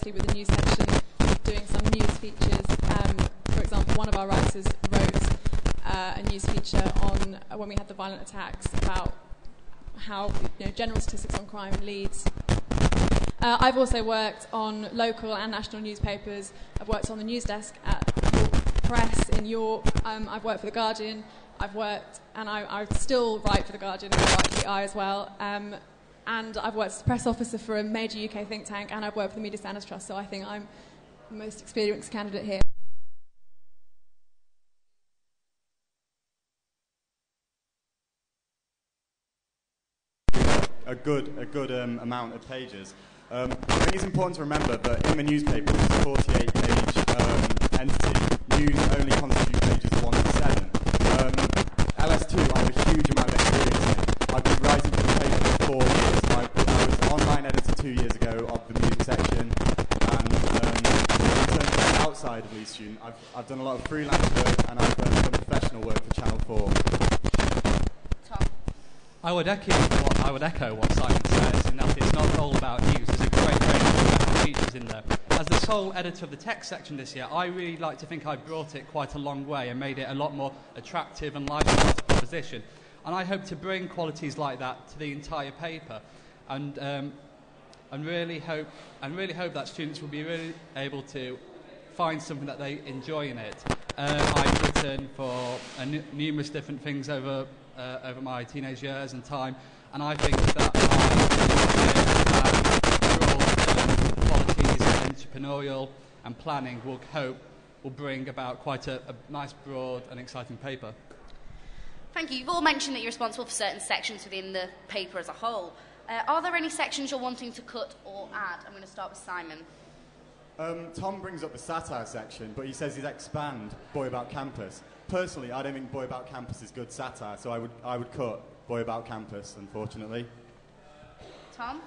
closely with the news section, doing some news features. For example, one of our writers wrote a news feature on when we had the violent attacks about how, general statistics on crime in Leeds. I've also worked on local and national newspapers. I've worked on the news desk at York Press in York. I've worked for The Guardian. I still write for The Guardian, and I write for The Eye as well. And I've worked as a press officer for a major UK think tank, and I've worked for the Media Standards Trust, so I think I'm the most experienced candidate here. A good amount of pages. I think it's important to remember that in the newspaper, it's a 48-page entity. News only constitutes pages 1 to 7. LS2, I have a huge amount of experience in. I've been writing for the paper for 4 years. I was online editor 2 years ago of the music section, and in terms of outside of Leeds Student, I've done a lot of freelance work, and I've done professional work for Channel 4. I would echo what Simon says, in that it's not all about news. There's a great range of special features in there. As the sole editor of the text section this year, I really like to think I brought it quite a long way and made it a lot more attractive and lively proposition. And I hope to bring qualities like that to the entire paper, and really hope that students will be really able to find something that they enjoy in it. I've written for numerous different things over my teenage years and time, and I think that my qualities, entrepreneurial and planning will bring about quite a nice, broad and exciting paper. Thank you. You've all mentioned that you're responsible for certain sections within the paper as a whole. Are there any sections you're wanting to cut or add? I'm going to start with Simon. Tom brings up the satire section, but he says he'd expand Boy About Campus. Personally, I don't think Boy About Campus is good satire, so I would cut Boy About Campus, unfortunately. Tom?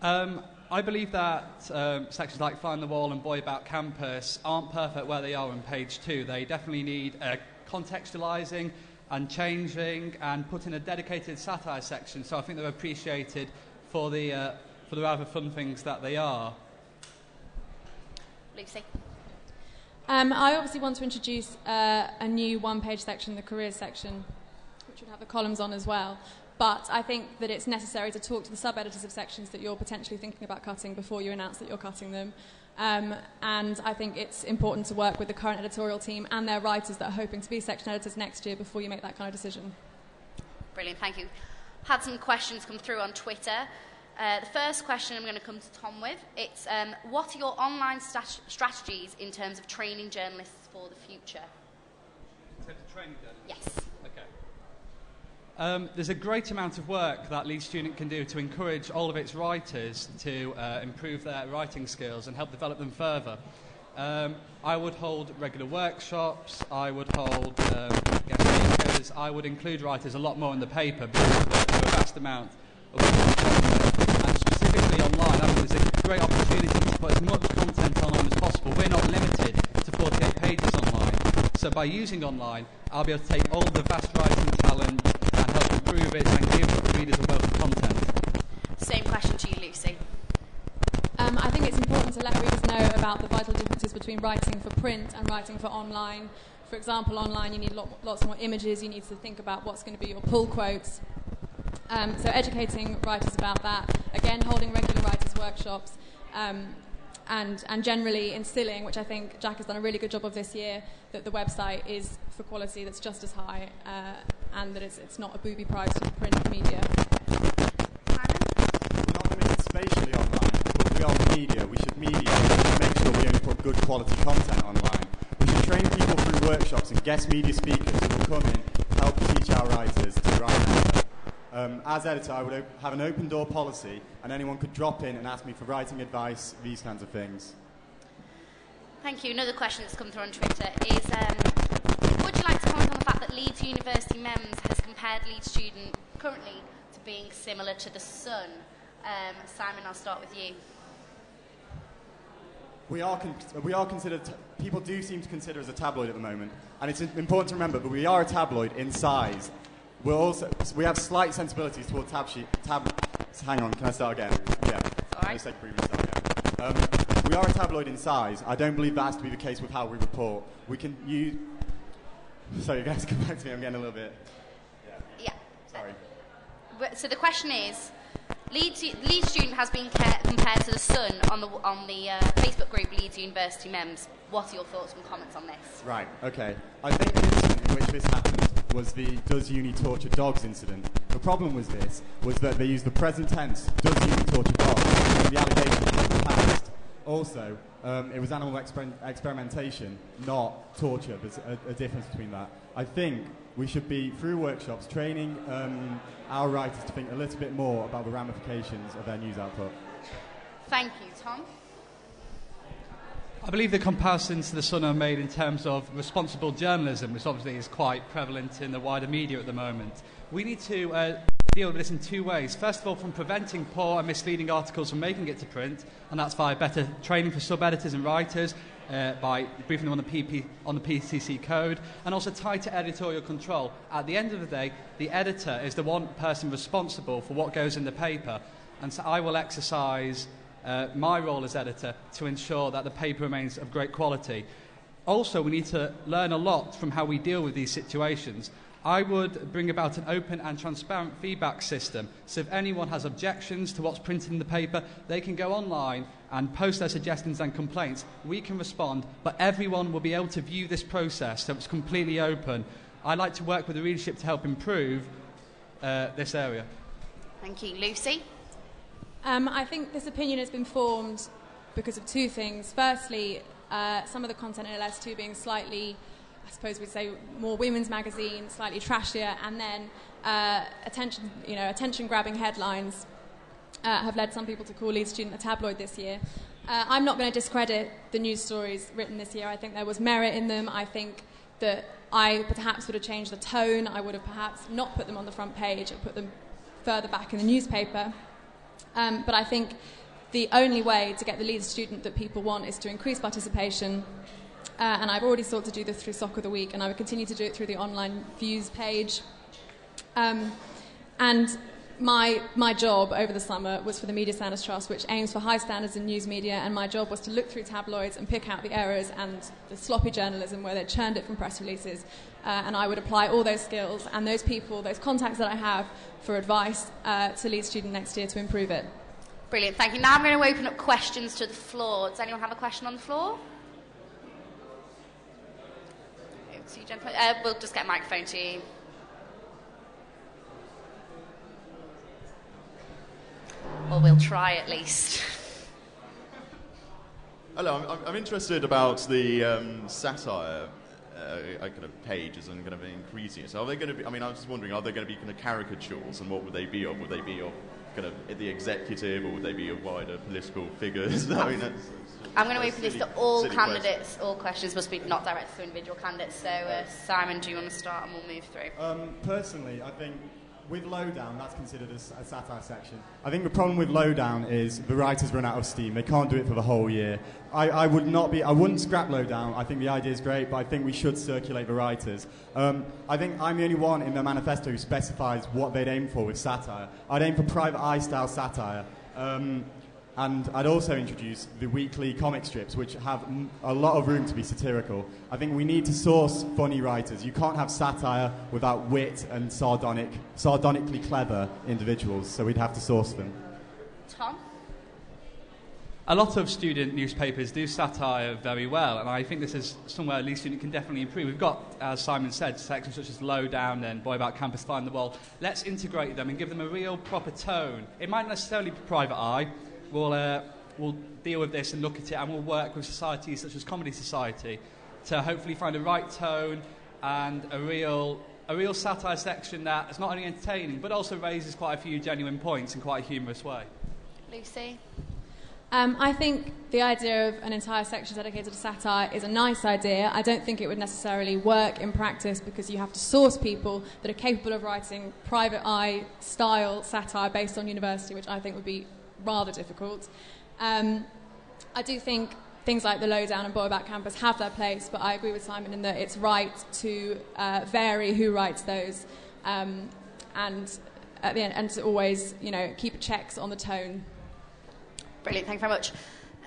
I believe that sections like Fly on the Wall and Boy About Campus aren't perfect where they are on page 2. They definitely need contextualising and changing and putting a dedicated satire section, so I think they're appreciated for the rather fun things that they are. Lucy? I obviously want to introduce a new one-page section, the careers section, which would have the columns on as well. But I think that it's necessary to talk to the sub-editors of sections that you're potentially thinking about cutting before you announce that you're cutting them. And I think it's important to work with the current editorial team and their writers that are hoping to be section editors next year before you make that kind of decision. Brilliant, thank you. Had some questions come through on Twitter. The first question I'm going to come to Tom with. It's, what are your online strategies in terms of training journalists for the future? In terms of training journalists? Yes. Okay. There's a great amount of work that Leeds Student can do to encourage all of its writers to improve their writing skills and help develop them further. I would hold regular workshops, I would hold guest speakers, I would include writers a lot more in the paper because we do a vast amount of content. And specifically online, I think there's a great opportunity to put as much content online as possible. We're not limited to 48 pages online. So by using online, I'll be able to take all the vast writing talent and help improve it and give readers a wealth of content. Same question to you, Lucy. I think it's important to let readers know about the vital differences between writing for print and writing for online. For example, online you need lots more images, you need to think about what's going to be your pull quotes. So educating writers about that, again holding regular writers' workshops, and generally instilling, which I think Jack has done a really good job of this year, that the website is for quality that's just as high, and that it's not a booby prize to the print media. We're not limited spatially online, but we are media. We should make sure we only put good quality content online. We should train people through workshops and guest media speakers who will come in, help teach our writers to write better. As editor, I would have an open door policy, and anyone could drop in and ask me for writing advice, these kinds of things. Thank you. Another question that's come through on Twitter is, would you like to comment on the fact that Leeds University MEMS has compared Leeds Student currently to being similar to The Sun? Simon, I'll start with you. We are considered, people do seem to consider us a tabloid at the moment, and it's important to remember that we are a tabloid in size. We have slight sensibilities toward hang on, can I start again? Yeah. All right. Let's take a brief start again. We are a tabloid in size. I don't believe that has to be the case with how we report. We can use... Sorry, you guys come back to me. I'm getting a little bit... Yeah. Sorry. So the question is, Leeds student has been compared to the Sun on the Facebook group Leeds University Mems. What are your thoughts and comments on this? Right, okay. I think the incident in which this happened was the Does Uni Torture Dogs incident. The problem with this was that they used the present tense, Does Uni Torture Dogs, and the allegation was in the past. Also, it was animal experimentation, not torture. There's a difference between that. I think we should be, through workshops, training our writers to think a little bit more about the ramifications of their news output. Thank you, Tom. I believe the comparisons to the Sun are made in terms of responsible journalism, which obviously is quite prevalent in the wider media at the moment. We need to deal with this in two ways. First of all, from preventing poor and misleading articles from making it to print, and that's via better training for sub-editors and writers, by briefing them on the PCC code, and also tighter editorial control. At the end of the day, the editor is the one person responsible for what goes in the paper, and so I will exercise my role as editor to ensure that the paper remains of great quality. Also, we need to learn a lot from how we deal with these situations. I would bring about an open and transparent feedback system, so if anyone has objections to what's printed in the paper, they can go online and post their suggestions and complaints. We can respond, but everyone will be able to view this process, so it's completely open. I'd like to work with the readership to help improve this area. Thank you. Lucy? I think this opinion has been formed because of two things. Firstly, some of the content in Lstv being slightly, I suppose we'd say, more women's magazine, slightly trashier, and then attention-grabbing headlines have led some people to call Leeds Student a tabloid this year. I'm not going to discredit the news stories written this year. I think there was merit in them. I think that I perhaps would have changed the tone. I would have perhaps not put them on the front page and put them further back in the newspaper. But I think the only way to get the Leeds Student that people want is to increase participation. And I've already sought to do this through Sock of the Week, and I would continue to do it through the online views page. And my job over the summer was for the Media Standards Trust, which aims for high standards in news media, and my job was to look through tabloids and pick out the errors and the sloppy journalism where they churned it from press releases. And I would apply all those skills and those people, those contacts that I have for advice to Leeds Student next year to improve it. Brilliant, thank you. Now I'm going to open up questions to the floor. Does anyone have a question on the floor? So you gentlemen, we'll just get a microphone to you. Or we'll try at least. Hello, I'm interested about the satire kind of pages and kind of increasing it. So are they going to be, I mean, I was just wondering, are there going to be kind of caricatures, and what would they be of? Would they be of kind of the executive, or would they be of wider political figures? I mean, I'm going to open this to all candidates. All questions must be not directed to individual candidates. So, Simon, do you want to start, and we'll move through? Personally, I think with Lowdown, that's considered a satire section. I think the problem with Lowdown is the writers run out of steam. They can't do it for the whole year. I wouldn't scrap Lowdown. I think the idea is great, but I think we should circulate the writers. I think I'm the only one in the manifesto who specifies what they'd aim for with satire. I'd aim for private eye style satire. And I'd also introduce the weekly comic strips, which have a lot of room to be satirical. I think we need to source funny writers. You can't have satire without wit and sardonically clever individuals, so we'd have to source them. Tom? A lot of student newspapers do satire very well, and I think this is somewhere Leeds Student can definitely improve. We've got, as Simon said, sections such as Lowdown and Boy About Campus Find the Wall. Let's integrate them and give them a real proper tone. It might not necessarily be private eye. We'll deal with this and look at it, and we'll work with societies such as Comedy Society to hopefully find a right tone and a real satire section that is not only entertaining but also raises quite a few genuine points in quite a humorous way. Lucy? I think the idea of an entire section dedicated to satire is a nice idea. I don't think it would necessarily work in practice because you have to source people that are capable of writing private eye style satire based on university, which I think would be rather difficult. I do think things like the Lowdown and Boy About Campus have their place, but I agree with Simon in that it's right to vary who writes those, and at the end, and to always, keep checks on the tone. Brilliant, thank you very much.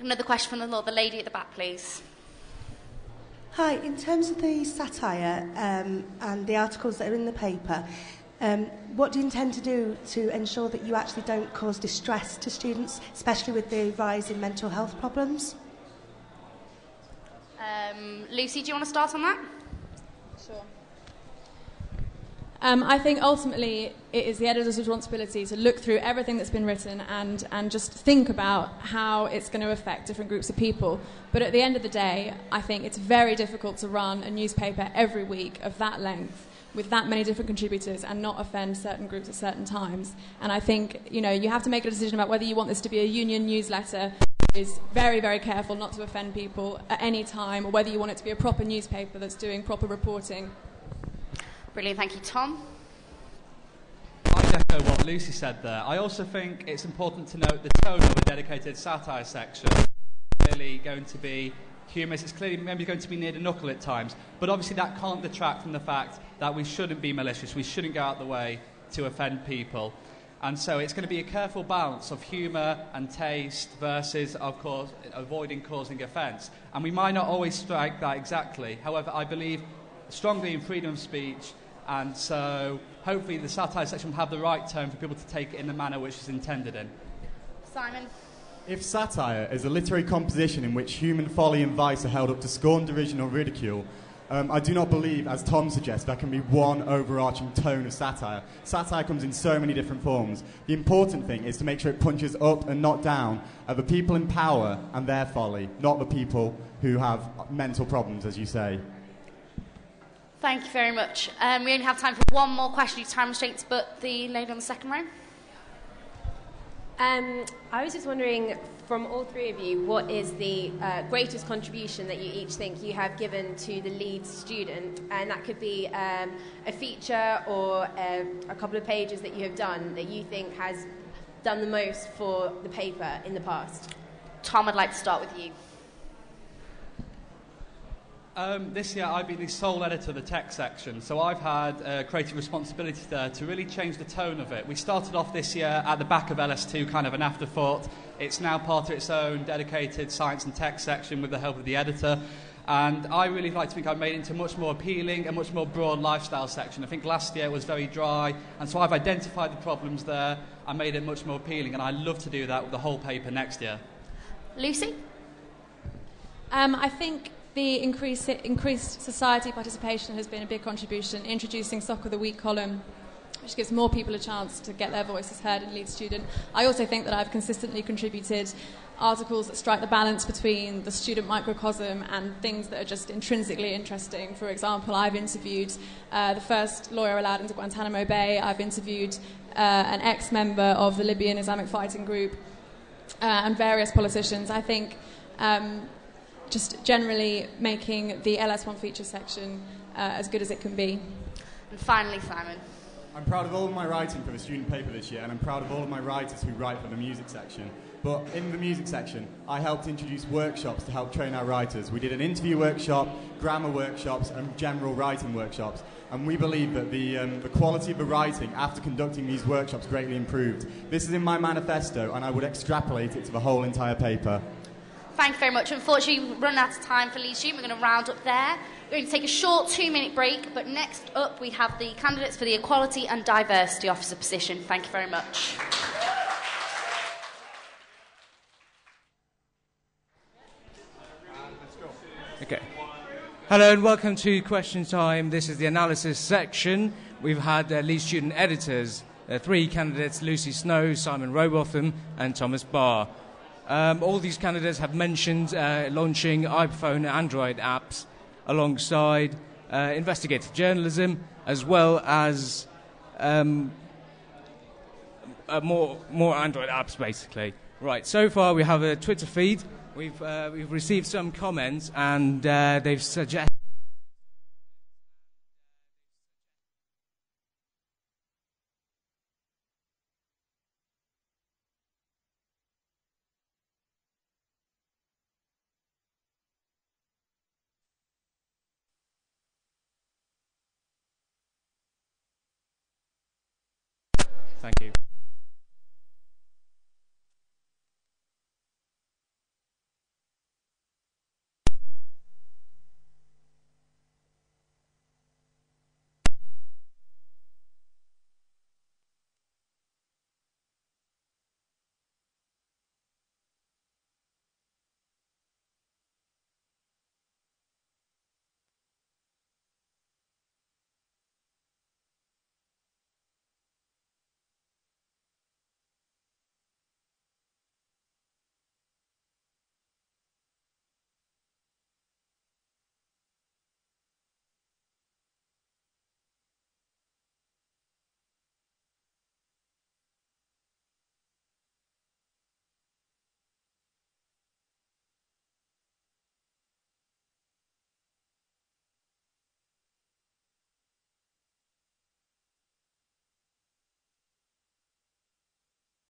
Another question from the law. The lady at the back, please. Hi, in terms of the satire and the articles that are in the paper, what do you intend to do to ensure that you actually don't cause distress to students, especially with the rise in mental health problems? Lucy, do you want to start on that? Sure. I think ultimately it is the editor's responsibility to look through everything that's been written and just think about how it's going to affect different groups of people. But at the end of the day, I think it's very difficult to run a newspaper every week of that length with that many different contributors and not offend certain groups at certain times. And I think, you have to make a decision about whether you want this to be a union newsletter is very, very careful not to offend people at any time, or whether you want it to be a proper newspaper that's doing proper reporting. Brilliant, thank you. Tom? I echo what Lucy said there. I also think it's important to note the tone of a dedicated satire section. It's clearly going to be humorous, it's clearly maybe going to be near the knuckle at times, but obviously that can't detract from the fact that we shouldn't be malicious, we shouldn't go out the way to offend people. And so it's going to be a careful balance of humour and taste versus, of course, avoiding causing offence. And we might not always strike that exactly. However, I believe strongly in freedom of speech, and so hopefully the satire section will have the right tone for people to take it in the manner which is intended in. Simon? If satire is a literary composition in which human folly and vice are held up to scorn, derision or ridicule, I do not believe, as Tom suggests, there can be one overarching tone of satire. Satire comes in so many different forms. The important thing is to make sure it punches up and not down at the people in power and their folly, not the people who have mental problems, as you say. Thank you very much. We only have time for one more question. Time restraints, but the lady on the second row. I was just wondering, from all three of you, what is the greatest contribution that you each think you have given to the Leeds student? And that could be a feature or a couple of pages that you have done that you think has done the most for the paper in the past. Tom, I'd like to start with you. This year I've been the sole editor of the tech section, so I've had creative responsibility there to really change the tone of it. We started off this year at the back of LS2, kind of an afterthought. It's now part of its own dedicated science and tech section with the help of the editor. And I really like to think I've made it into a much more appealing and much more broad lifestyle section. I think last year it was very dry, and so I've identified the problems there and made it much more appealing, and I'd love to do that with the whole paper next year. Lucy? I think the increased society participation has been a big contribution. Introducing Sock of the Week column, which gives more people a chance to get their voices heard in Leeds Student. I also think that I've consistently contributed articles that strike the balance between the student microcosm and things that are just intrinsically interesting. For example, I've interviewed the first lawyer allowed into Guantanamo Bay. I've interviewed an ex-member of the Libyan Islamic Fighting Group and various politicians. I think just generally making the LS1 feature section as good as it can be. And finally, Simon. I'm proud of all of my writing for the student paper this year, and I'm proud of all of my writers who write for the music section. But in the music section, I helped introduce workshops to help train our writers. We did an interview workshop, grammar workshops, and general writing workshops. And we believe that the quality of the writing after conducting these workshops greatly improved. This is in my manifesto, and I would extrapolate it to the whole entire paper. Thank you very much. Unfortunately, we've run out of time for Leeds Student. We're going to round up there. We're going to take a short 2-minute break, but next up we have the candidates for the Equality and Diversity Officer position. Thank you very much. Okay. Hello and welcome to Question Time. This is the analysis section. We've had Leeds Student editors, 3 candidates, Lucy Snow, Simon Robotham and Thomas Barr. All these candidates have mentioned launching iPhone and Android apps alongside investigative journalism, as well as more Android apps, basically. Right, so far we have a Twitter feed. We've received some comments, and they've suggested... Thank you.